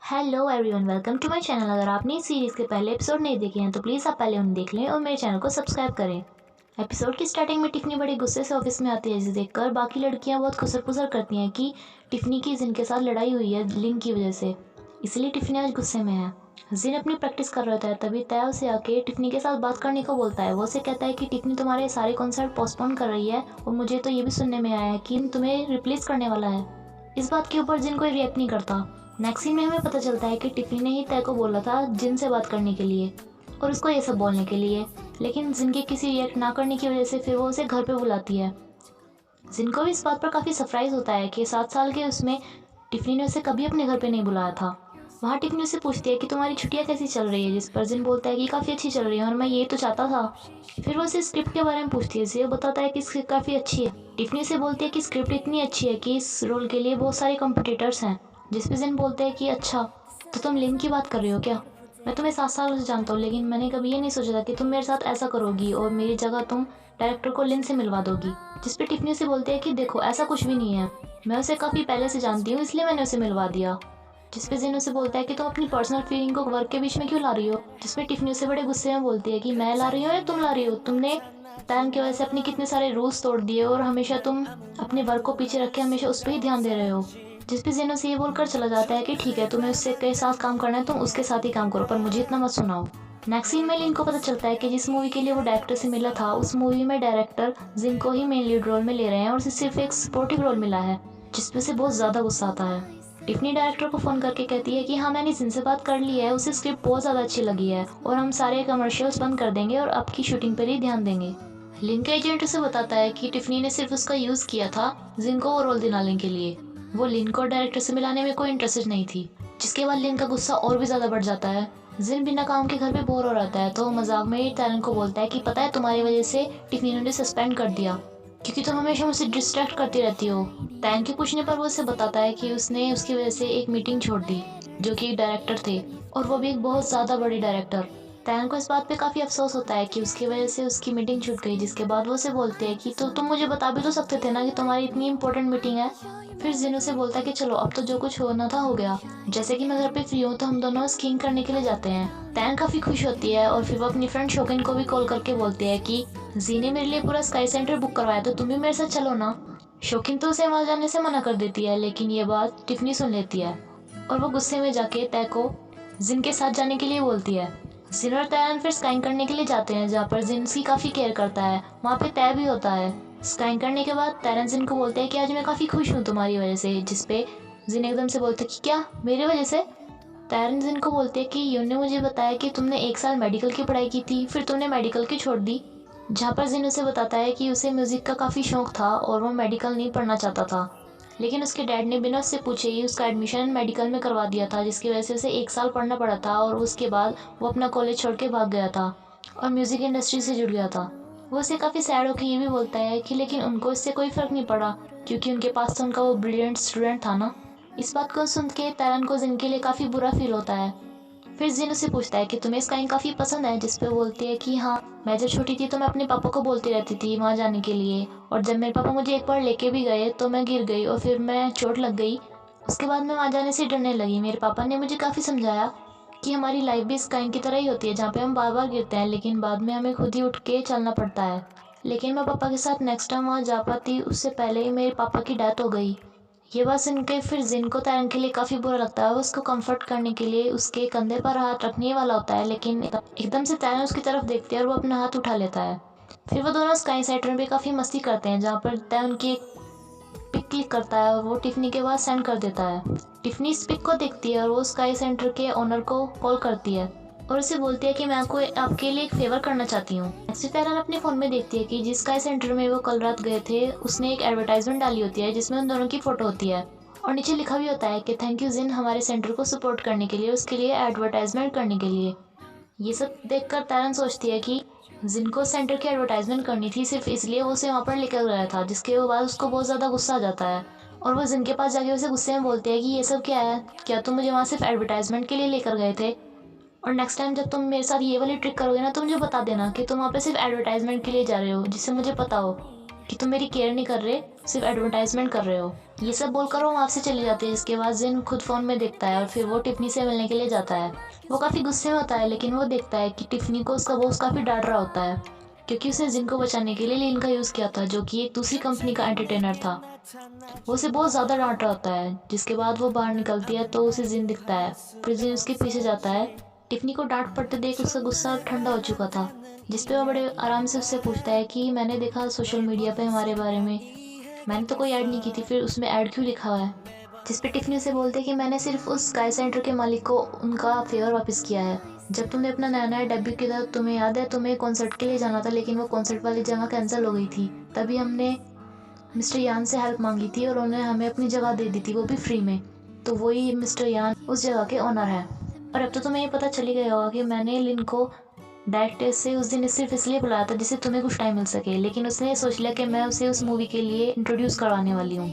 Hello everyone, welcome to my channel. अगर आपने इस सीरीज़ के पहले एपिसोड नहीं देखे हैं तो प्लीज़ आप पहले उन्हें देख लें और मेरे चैनल को सब्सक्राइब करें। एपिसोड की स्टार्टिंग में टिफ़नी बड़े गुस्से से ऑफिस में आती है, जिसे देखकर बाकी लड़कियां बहुत खुसर-पुसर करती हैं कि टिफ़नी की जिन के साथ लड़ाई हुई है लिन की वजह से, इसलिए टिफ़नी आज गुस्से में है। जिन अपनी प्रैक्टिस कर रहा होता है, तभी तय उसे आके टिफ़नी के साथ बात करने को बोलता है। वो उसे कहता है कि टिफ़नी तुम्हारे सारे कॉन्सर्ट पोस्टपोन कर रही है और मुझे तो ये भी सुनने में आया है कि तुम्हें रिप्लेस करने वाला है। इस बात के ऊपर जिन कोई रिएक्ट नहीं करता। नेक्स्ट सीन में हमें पता चलता है कि टिफ़नी ने ही तय को बोला था जिन से बात करने के लिए और उसको ये सब बोलने के लिए, लेकिन जिन के किसी रिएक्ट ना करने की वजह से फिर वो उसे घर पे बुलाती है। जिन को भी इस बात पर काफ़ी सरप्राइज होता है कि 7 साल के उसमें टिफ़नी ने उसे कभी अपने घर पे नहीं बुलाया था। वहाँ टिफ़नी उससे पूछती है कि तुम्हारी छुट्टियाँ कैसी चल रही है, जिस पर जिन बोलता है कि काफ़ी अच्छी चल रही है और मैं ये तो चाहता था। फिर वो उसे स्क्रिप्ट के बारे में पूछती है, जिसे वो बताता है कि स्क्रिप्ट काफ़ी अच्छी है। टिफ़नी से बोलती है कि स्क्रिप्ट इतनी अच्छी है कि इस रोल के लिए बहुत सारे कॉम्पिटिटर्स हैं। जिस पे जिन बोलते हैं कि अच्छा, तो तुम लिन की बात कर रहे हो क्या? मैं तुम्हें 7 सालों से जानता हूँ, लेकिन मैंने कभी ये नहीं सोचा था कि तुम मेरे साथ ऐसा करोगी और मेरी जगह तुम डायरेक्टर को लिन से मिलवा दोगी। जिस पे टिफ़नी से बोलती है कि देखो, ऐसा कुछ भी नहीं है, मैं उसे काफ़ी पहले से जानती हूँ, इसलिए मैंने उसे मिलवा दिया। जिस पे जिन उसे बोलता है कि तुम अपनी पर्सनल फीलिंग को वर्क के बीच में क्यों ला रही हो। जिस पे टिफ़नी उसे बड़े गुस्से में बोलती है कि मैं ला रही हूँ या तुम ला रही हो? तुमने टैन की वजह से अपने कितने सारे रूल्स तोड़ दिए और हमेशा तुम अपने वर्क को पीछे रख के हमेशा उस पर ही ध्यान दे रहे हो। जिस पे जिन उसे ये बोलकर चला जाता है कि ठीक है, तुम्हें उससे के साथ काम करना है, तुम उसके साथ ही काम करो, पर मुझे इतना मत सुनाओ। नेक्स्ट सीन में लिन को पता चलता है कि जिस मूवी के लिए वो डायरेक्टर से मिला था, उस मूवी में डायरेक्टर जिन को ही मेन लीड रोल में ले रहे हैं और उसे सिर्फ एक सपोर्टिव रोल मिला है। जिसपे से बहुत ज़्यादा गुस्सा आता है। टिफ़नी डायरेक्टर को फ़ोन करके कहती है कि हाँ, मैंने जिन से बात कर ली है, उसे स्क्रिप्ट बहुत ज़्यादा अच्छी लगी है और हम सारे कमर्शियल्स बंद कर देंगे और आपकी शूटिंग पर ही ध्यान देंगे। लिन का एजेंट उसे बताता है कि टिफ़नी ने सिर्फ उसका यूज़ किया था जिन को वो रोल दिलाने के लिए। वो लिन को डायरेक्टर से मिलाने में कोई इंटरेस्टेड नहीं थी। जिसके बाद लिन का गुस्सा और भी ज़्यादा बढ़ जाता है। जिन बिना काम के घर पे बोर हो रहा है, तो वो मजाक में ही टैलन को बोलता है कि पता है, तुम्हारी वजह से टिफ़नी ने सस्पेंड कर दिया क्योंकि तुम हमेशा मुझसे डिस्ट्रैक्ट करती रहती हो। टैन के पूछने पर वो उसे बताता है कि उसने उसकी वजह से एक मीटिंग छोड़ दी, जो कि एक डायरेक्टर थे और वो भी एक बहुत ज़्यादा बड़े डायरेक्टर। टैन को इस बात पे काफ़ी अफसोस होता है कि उसकी वजह से उसकी मीटिंग छूट गई। जिसके बाद वो उसे बोलते हैं कि तो तुम मुझे बता भी तो सकते थे ना कि तुम्हारी इतनी इंपॉर्टेंट मीटिंग है। फिर जिन से बोलता है कि चलो, अब तो जो कुछ होना था हो गया, जैसे कि मैं घर पे फ्री हूँ तो हम दोनों स्कीइंग करने के लिए जाते हैं। टैन काफ़ी खुश होती है और फिर वो अपनी फ्रेंड शोकिन को भी कॉल करके बोलती है कि जी ने मेरे लिए पूरा स्काई सेंटर बुक करवाया, तो तुम भी मेरे साथ चलो ना। शोकिन तो उसे वहाँ जाने से मना कर देती है, लेकिन ये बात टिफ़नी सुन लेती है और वो गुस्से में जाके तय को जिन के साथ जाने के लिए बोलती है। जिन और तयन फिर स्काइंग करने के लिए जाते हैं, जहाँ पर जिन उसकी काफ़ी केयर करता है। वहाँ पे तय भी होता है। स्काइंग करने के बाद तैरन जिन को बोलते हैं कि आज मैं काफ़ी खुश हूँ तुम्हारी वजह से। जिस पे जिन एकदम से बोलते हैं कि क्या, मेरे वजह से? तैरन जिन को बोलते हैं कि यून ने मुझे बताया कि तुमने 1 साल मेडिकल की पढ़ाई की थी, फिर तुमने मेडिकल की छोड़ दी। जहाँ पर जिन उसे बताता है कि उसे म्यूज़िक का काफ़ी शौक था और वो मेडिकल नहीं पढ़ना चाहता था, लेकिन उसके डैड ने बिना उससे पूछे ही उसका एडमिशन मेडिकल में करवा दिया था, जिसकी वजह से उसे 1 साल पढ़ना पड़ा था और उसके बाद वो अपना कॉलेज छोड़ के भाग गया था और म्यूज़िक इंडस्ट्री से जुड़ गया था। वो उसे काफ़ी सैड होकर ये भी बोलता है कि लेकिन उनको इससे कोई फ़र्क नहीं पड़ा, क्योंकि उनके पास तो उनका वो ब्रिलियंट स्टूडेंट था ना। इस बात को सुन के तैरन को जिन के लिए काफ़ी बुरा फील होता है। फिर जिन उसे पूछता है कि तुम्हें स्काइंग काफ़ी पसंद है, जिस पे बोलती है कि हाँ, मैं जब छोटी थी तो मैं अपने पापा को बोलती रहती थी वहाँ जाने के लिए, और जब मेरे पापा मुझे एक बार लेके भी गए तो मैं गिर गई और फिर मैं चोट लग गई। उसके बाद मैं वहाँ जाने से डरने लगी। मेरे पापा ने मुझे काफ़ी समझाया कि हमारी लाइफ भी स्काइंग की तरह ही होती है, जहाँ पे हम बार बार गिरते हैं लेकिन बाद में हमें खुद ही उठ के चलना पड़ता है। लेकिन मैं पापा के साथ नेक्स्ट टाइम वहाँ जा पाती, उससे पहले ही मेरे पापा की डेथ हो गई। ये बात सुन के फिर जिन को तैरन के लिए काफ़ी बुरा लगता है। वो उसको कंफर्ट करने के लिए उसके कंधे पर हाथ रखने वाला होता है, लेकिन एकदम से तैरन उसकी तरफ देखती है और वो अपना हाथ उठा लेता है। फिर वो दोनों स्काई सेंटर पे काफ़ी मस्ती करते हैं, जहाँ पर तैरन की एक पिक क्लिक करता है और वो टिफ़नी के पास सेंड कर देता है। टिफ़नी इस पिक को देखती है और वो स्काई सेंटर के ओनर को कॉल करती है और उसे बोलती है कि मैं आपके लिए एक फेवर करना चाहती हूँ। नेक्स्ट तैरन अपने फ़ोन में देखती है कि जिस स्काई सेंटर में वो कल रात गए थे, उसने एक एडवर्टाइजमेंट डाली होती है जिसमें उन दोनों की फ़ोटो होती है और नीचे लिखा भी होता है कि थैंक यू जिन, हमारे सेंटर को सपोर्ट करने के लिए, उसके लिए एडवर्टाइजमेंट करने के लिए। ये सब देखकर तैरन सोचती है कि जिनको सेंटर की एडवर्टाइजमेंट करनी थी सिर्फ इसलिए वो उसे वहाँ पर लेकर गया था, जिसके बाद उसको बहुत ज़्यादा गुस्सा आ जाता है और वो जिनके पास जाके उसे गुस्से में बोलते हैं कि ये सब क्या है, क्या तुम मुझे वहाँ सिर्फ एडवर्टाइजमेंट के लिए लेकर गए थे? और नेक्स्ट टाइम जब तुम मेरे साथ ये वाली ट्रिक करोगे ना, तो मुझे बता देना कि तुम वहाँ पे सिर्फ एडवर्टाइजमेंट के लिए जा रहे हो, जिससे मुझे पता हो कि तुम मेरी केयर नहीं कर रहे, सिर्फ एडवर्टाइजमेंट कर रहे हो। ये सब बोलकर वो वहाँ से चली जाती है, जिसके बाद जिन खुद फ़ोन में देखता है और फिर वो टिफ़नी से मिलने के लिए जाता है। वो काफ़ी गुस्से में होता है, लेकिन वो देखता है कि टिफ़नी को उसका बॉस काफ़ी डांट रहा होता है, क्योंकि उसने जिन को बचाने के लिए लिन का यूज़ किया था, जो कि एक दूसरी कंपनी का एंटरटेनर था। वो उसे बहुत ज़्यादा डांट रहा होता है, जिसके बाद वो बाहर निकलती है तो उसे जिन दिखता है। फिर जिन उसके पीछे जाता है। टिफ़नी को डांट पड़ते देख उसका गुस्सा ठंडा हो चुका था, जिस पे वो बड़े आराम से उससे पूछता है कि मैंने देखा सोशल मीडिया पे हमारे बारे में, मैंने तो कोई ऐड नहीं की थी, फिर उसमें ऐड क्यों लिखा हुआ है? जिस पे टिफ़नी से बोलते हैं कि मैंने सिर्फ उस स्काई सेंटर के मालिक को उनका फेवर वापस किया है। जब तुमने अपना नया नया डेब्यू किया था, तुम्हें याद है तुम्हें कॉन्सर्ट के लिए जाना था, लेकिन वो कॉन्सर्ट वाली जगह कैंसिल हो गई थी। तभी हमने मिस्टर यान से हेल्प मांगी थी और उन्होंने हमें अपनी जगह दे दी थी, वो भी फ्री में। तो वही मिस्टर यान उस जगह के ओनर है। और अब तो तुम्हें ये पता चली गया होगा कि मैंने लिन को डायरेक्टर से उस दिन सिर्फ इसलिए बुलाया था जिससे तुम्हें कुछ टाइम मिल सके, लेकिन उसने सोच लिया कि मैं उसे उस मूवी के लिए इंट्रोड्यूस करवाने वाली हूँ,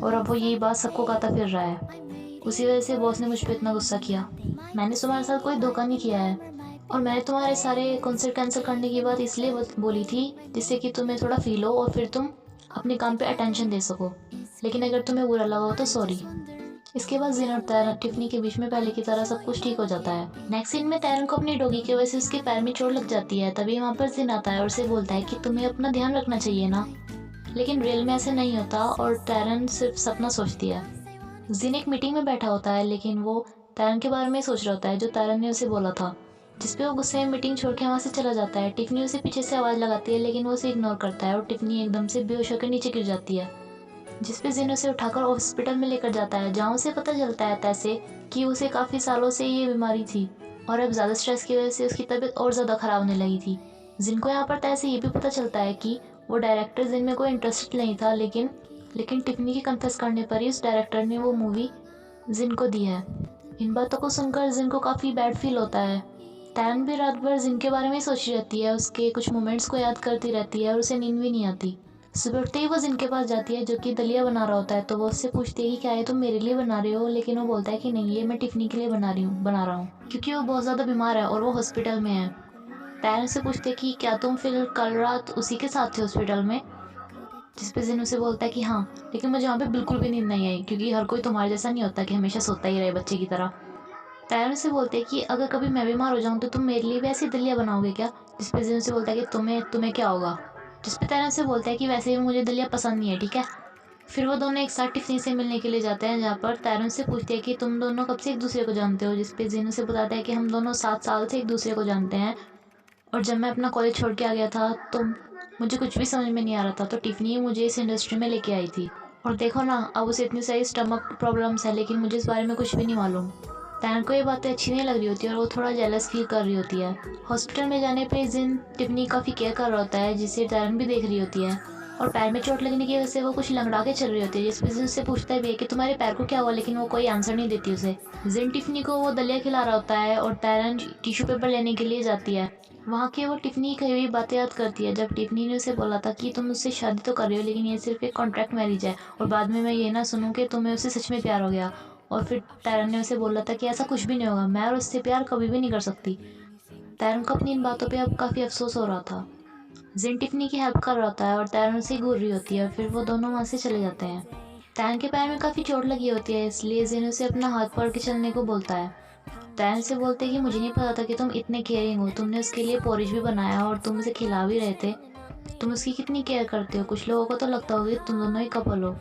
और अब वो यही बात सबको कहता फिर रहा है। उसी वजह से बॉस ने मुझ पर इतना गुस्सा किया। मैंने तुम्हारे साथ कोई धोखा नहीं किया है, और मैंने तुम्हारे सारे कॉन्सर्ट कैंसिल करने की बात इसलिए बोली थी जिससे कि तुम्हें थोड़ा फील हो और फिर तुम अपने काम पे अटेंशन दे सको। लेकिन अगर तुम्हें बुरा लगा हो तो सॉरी। इसके बाद जिन और तैरन टिफ़नी के बीच में पहले की तरह सब कुछ ठीक हो जाता है। नेक्स्ट सीन में तैरन को अपनी डॉगी की वजह से उसके पैर में चोट लग जाती है। तभी वहाँ पर जिन आता है और उसे बोलता है कि तुम्हें अपना ध्यान रखना चाहिए ना। लेकिन रियल में ऐसे नहीं होता और तैरन सिर्फ सपना सोचती है। जिन एक मीटिंग में बैठा होता है, लेकिन वो तैरन के बारे में सोच रहा होता है जो तैरन ने उसे बोला था, जिसपे वो गुस्से में मीटिंग छोड़ के वहाँ से चला जाता है। टिफ़नी उसे पीछे से आवाज़ लगाती है, लेकिन वो उसे इग्नोर करता है और टिफ़नी एकदम से बेहोश होकर नीचे गिर जाती है, जिस पे जिन उसे उठाकर हॉस्पिटल में लेकर जाता है, जहाँ उसे पता चलता है तैसे कि उसे काफ़ी सालों से ये बीमारी थी और अब ज़्यादा स्ट्रेस की वजह से उसकी तबीयत और ज़्यादा ख़राब होने लगी थी। जिन को यहाँ पर तैसे ये भी पता चलता है कि वो डायरेक्टर जिन में कोई इंटरेस्टेड नहीं था, लेकिन टिफ़नी के कन्फेस करने पर ही उस डायरेक्टर ने वो मूवी जिन को दी है। इन बातों को सुनकर जिन को काफ़ी बैड फील होता है। तैन भी रात भर जिन के बारे में सोचती रहती है, उसके कुछ मोमेंट्स को याद करती रहती है और उसे नींद भी नहीं आती। सुबह उठते ही वो जिन के पास जाती है, जो कि दलिया बना रहा होता है। तो वो उससे पूछती है कि क्या ये तुम मेरे लिए बना रहे हो, लेकिन वो बोलता है कि नहीं, ये मैं टिफ़नी के लिए बना रहा हूँ, क्योंकि वो बहुत ज़्यादा बीमार है और वो हॉस्पिटल में है। तैन से पूछते कि क्या तुम फिर कल रात उसी के साथ थे हॉस्पिटल में, जिस पे जिन उसे बोलता है कि हाँ, लेकिन मुझे वहाँ पे बिल्कुल भी नींद नहीं आई, क्योंकि हर कोई तुम्हारे जैसा नहीं होता कि हमेशा सोता ही रहे बच्चे की तरह। तैयार से बोलते हैं कि अगर कभी मैं बीमार हो जाऊँ तो तुम मेरे लिए भी ऐसी दलिया बनाओगे क्या, जिस पे जिन से बोलता है कि तुम्हें तुम्हें क्या होगा, जिस पे तैयार से बोलता है कि वैसे भी मुझे दलिया पसंद नहीं है, ठीक है। फिर वो दोनों एक साथ टिफ़नी से मिलने के लिए जाते हैं, जहाँ पर तैरन से पूछती है कि तुम दोनों कब से एक दूसरे को जानते हो, जिस पे जिन से बताता है कि हम दोनों 7 साल से एक दूसरे को जानते हैं, और जब मैं अपना कॉलेज छोड़ के आ गया था तो मुझे कुछ भी समझ में नहीं आ रहा था, तो टिफ़नी मुझे इस इंडस्ट्री में लेके आई थी, और देखो ना अब उसे इतनी सारी स्टमक प्रॉब्लम्स है, लेकिन मुझे इस बारे में कुछ भी नहीं मालूम। तैन को ये बातें अच्छी नहीं लग रही होती है और वो थोड़ा जेलस फील कर रही होती है। हॉस्पिटल में जाने पे जिन टिफ़नी काफ़ी केयर कर रहा होता है, जिसे तैरन भी देख रही होती है, और पैर में चोट लगने की वजह से वो कुछ लंगड़ा के चल रही होती है, जिस वजह से उससे पूछता भी है कि तुम्हारे पैर को क्या हुआ, लेकिन वो कोई आंसर नहीं देती उसे। जिन टिफ़नी को वो दलिया खिला रहा होता है और तैरन टिश्यू पेपर लेने के लिए जाती है। वहाँ की वो टिफ़नी की कही हुई बातें याद करती है, जब टिफ़नी ने उसे बोला था कि तुम मुझसे शादी तो कर रही हो, लेकिन ये सिर्फ एक कॉन्ट्रैक्ट मैरिज है, और बाद में मैं ये ना सुनूँ कि तुम्हें उससे सच में प्यार हो गया। और फिर तैरन ने उसे बोला था कि ऐसा कुछ भी नहीं होगा, मैं और उससे प्यार कभी भी नहीं कर सकती। तैरन को अपनी इन बातों पे अब काफ़ी अफसोस हो रहा था। जिन टिफ़नी की हेल्प कर रहा होता है और तैरन उसे घूर रही होती है, और फिर वो दोनों वहाँ से चले जाते हैं। तैरन के पैर में काफ़ी चोट लगी होती है, इसलिए जिन उसे अपना हाथ पकड़ के चलने को बोलता है। तैन से बोलते कि मुझे नहीं पता था कि तुम इतने केयरिंग हो, तुमने उसके लिए पोरिज भी बनाया और तुम उसे खिला भी रहे थे, तुम उसकी कितनी केयर करते हो, कुछ लोगों को तो लगता होगा कि तुम दोनों ही कपल हो।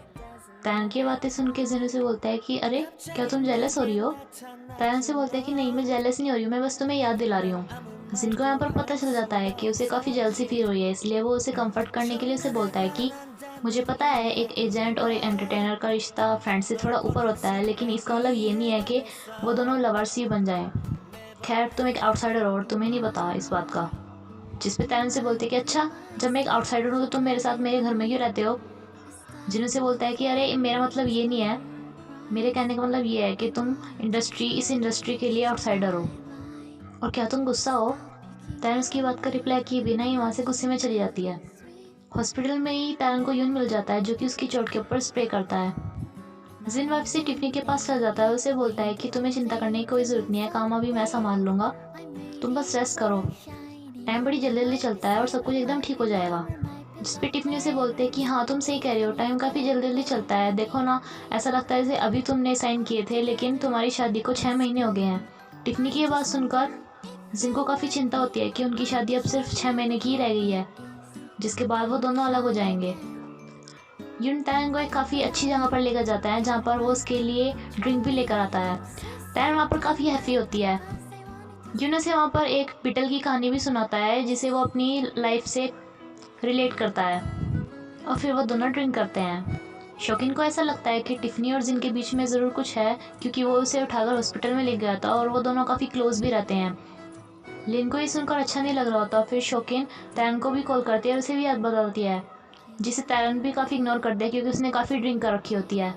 तैन की बातें सुन के जिन से बोलता है कि अरे क्या तुम जेलस हो रही हो। तैन से बोलता है कि नहीं, मैं जेलस नहीं हो रही हूँ, मैं बस तुम्हें याद दिला रही हूँ। जिनको यहाँ पर पता चल जाता है कि उसे काफ़ी जेलसी फील हुई है, इसलिए वो उसे कंफर्ट करने के लिए उसे बोलता है कि मुझे पता है एक एजेंट और एक एंटरटेनर का रिश्ता फ्रेंड से थोड़ा ऊपर होता है, लेकिन इसका मतलब ये नहीं है कि वो दोनों लवर्स ही बन जाएं। खैर तुम एक आउटसाइडर हो और तुम्हें नहीं पता इस बात का। जिस पे तैन से बोलते कि अच्छा, जब मैं एक आउटसाइडर हूँ तो तुम मेरे साथ मेरे घर में क्यों रहते हो। जिन से बोलता है कि अरे मेरा मतलब ये नहीं है, मेरे कहने का मतलब ये है कि तुम इस इंडस्ट्री के लिए आउटसाइडर हो, और क्या तुम गुस्सा हो। तैन उसकी बात का रिप्लाई किए बिना ही वहाँ से गुस्से में चली जाती है। हॉस्पिटल में ही तैन को यून मिल जाता है, जो कि उसकी चोट के ऊपर स्प्रे करता है। जिन वापस से टिफ़नी के पास चल जाता है, उसे बोलता है कि तुम्हें चिंता करने की कोई ज़रूरत नहीं है, काम अभी मैं संभाल लूँगा, तुम बस रेस्ट करो, टाइम बड़ी जल्दी जल्दी चलता है और सब कुछ एकदम ठीक हो जाएगा। जिस पे टिफ़नी उसे बोलते हैं कि हाँ तुम सही कह रहे हो, टाइम काफ़ी जल्दी जल्दी चलता है, देखो ना ऐसा लगता है जैसे अभी तुमने साइन किए थे लेकिन तुम्हारी शादी को 6 महीने हो गए हैं। टिफ़नी की ये बात सुनकर जिन को काफ़ी चिंता होती है कि उनकी शादी अब सिर्फ 6 महीने की ही रह गई है, जिसके बाद वो दोनों अलग हो जाएंगे। युन टैन को एक काफ़ी अच्छी जगह पर लेकर जाता है जहाँ पर वो उसके लिए ड्रिंक भी लेकर आता है। टैन वहाँ पर काफ़ी हैप्पी होती है। युन उसे वहाँ पर एक बिटल की कहानी भी सुनाता है जिसे वो अपनी लाइफ से रिलेट करता है और फिर वो दोनों ड्रिंक करते हैं। शौकीन को ऐसा लगता है कि टिफ़नी और जिन के बीच में ज़रूर कुछ है क्योंकि वो उसे उठाकर हॉस्पिटल में ले गया था और वो दोनों काफ़ी क्लोज भी रहते हैं। लिन को ये सुनकर अच्छा नहीं लग रहा होता, फिर शौकीन तैरन को भी कॉल करती है और उसे भी याद बताती है, जिसे तैरन भी काफ़ी इग्नोर करता है क्योंकि उसने काफ़ी ड्रिंक कर रखी होती है।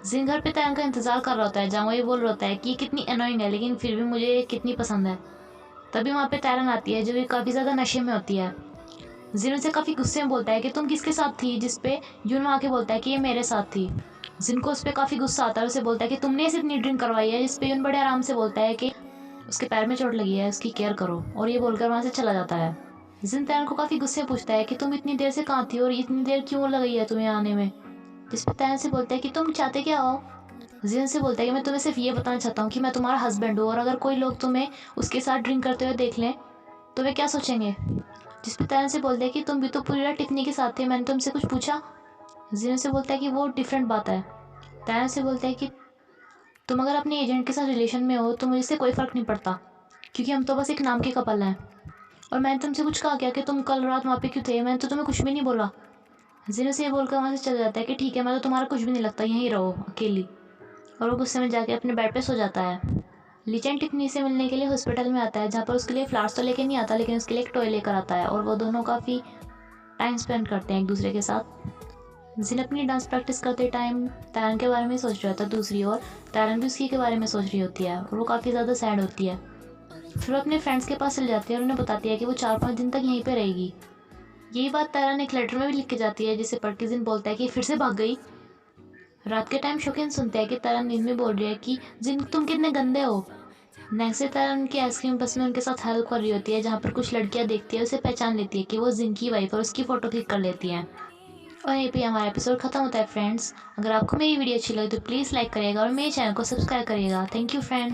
जिन घर पे तैरन का इंतज़ार कर रहा होता है जहाँ वो ये बोल रहा होता है कि कितनी अनोइंग है लेकिन फिर भी मुझे कितनी पसंद है। तभी वहाँ पे तैरन आती है जो भी काफ़ी ज़्यादा नशे में होती है। जिन उसे काफ़ी गुस्से में बोलता है कि तुम किसके साथ थी, जिस पे यून वहाँ के बोलता है कि ये मेरे साथ थी। जिन को उस पर काफ़ी गुस्सा आता है, उसे बोलता है कि तुमने इसे इतनी ड्रिंक करवाई है, जिस पे यून बड़े आराम से बोलता है कि उसके पैर में चोट लगी है, उसकी केयर करो, और ये बोलकर वहाँ से चला जाता है। जिन तैन को काफ़ी गुस्से में पूछता है कि तुम इतनी देर से कहाँ थी और इतनी देर क्यों लगी है तुम्हें आने में, जिस पे तैन से बोलता है कि तुम चाहते क्या हो। जिन से बोलता है कि मैं तुम्हें सिर्फ ये बताना चाहता हूँ कि मैं तुम्हारा हस्बैंड हूँ और अगर कोई लोग तुम्हें उसके साथ ड्रिंक करते हुए देख लें तो वे क्या सोचेंगे। जिस पे तैन से बोलते हैं कि तुम भी तो पूरी रात टिफ़नी के साथ थे, मैंने तुमसे कुछ पूछा। जिन से बोलता है कि वो डिफरेंट बात है। तैन से बोलता है कि तुम अगर अपने एजेंट के साथ रिलेशन में हो तो मुझे से कोई फ़र्क नहीं पड़ता क्योंकि हम तो बस एक नाम के कपल हैं। और मैंने तुमसे कुछ कहा क्या कि तुम कल रात वहाँ पे क्यों थे, मैंने तो तुम्हें कुछ भी नहीं बोला। जिन से ये बोलकर वहाँ से चल जाता है कि ठीक है मैं तो तुम्हारा कुछ भी नहीं लगता, यहीं रहो अकेली। और वो गुस्से में जाके अपने बेड पे सो जाता है। लीचेन टिफ़नी से मिलने के लिए हॉस्पिटल में आता है जहाँ पर उसके लिए फ्लावर्स तो लेके नहीं आता लेकिन उसके लिए एक टॉय लेकर आता है और वो दोनों काफ़ी टाइम स्पेंड करते हैं एक दूसरे के साथ। जिन अपनी डांस प्रैक्टिस करते टाइम तैरन के बारे में सोच रहा था, दूसरी ओर तैरन भी उसकी के बारे में सोच रही होती है और वो काफ़ी ज़्यादा सैड होती है। फिर वो अपने फ्रेंड्स के पास चल जाती है और उन्हें बताती है कि वो 4-5 दिन तक यहीं पे रहेगी। यही बात तैरन एक लेटर में भी लिख के जाती है जिसे पढ़ के जिन बोलता है कि फिर से भाग गई। रात के टाइम शौकीन सुनते हैं कि तैरन नींद में बोल रही है कि जिन तुम कितने गंदे हो। नेक्स्ट डे तैरन उनकी आइसक्रीम बस में उनके साथ हेल्प कर रही होती है जहाँ पर कुछ लड़कियाँ देखती है, उसे पहचान लेती है कि वो जिन की वाइफ और उसकी फ़ोटो क्लिक कर लेती हैं। और यहीं पे हमारा एपिसोड खत्म होता है फ्रेंड्स। अगर आपको मेरी वीडियो अच्छी लगी तो प्लीज़ लाइक करिएगा और मेरे चैनल को सब्सक्राइब करिएगा। Thank you friends.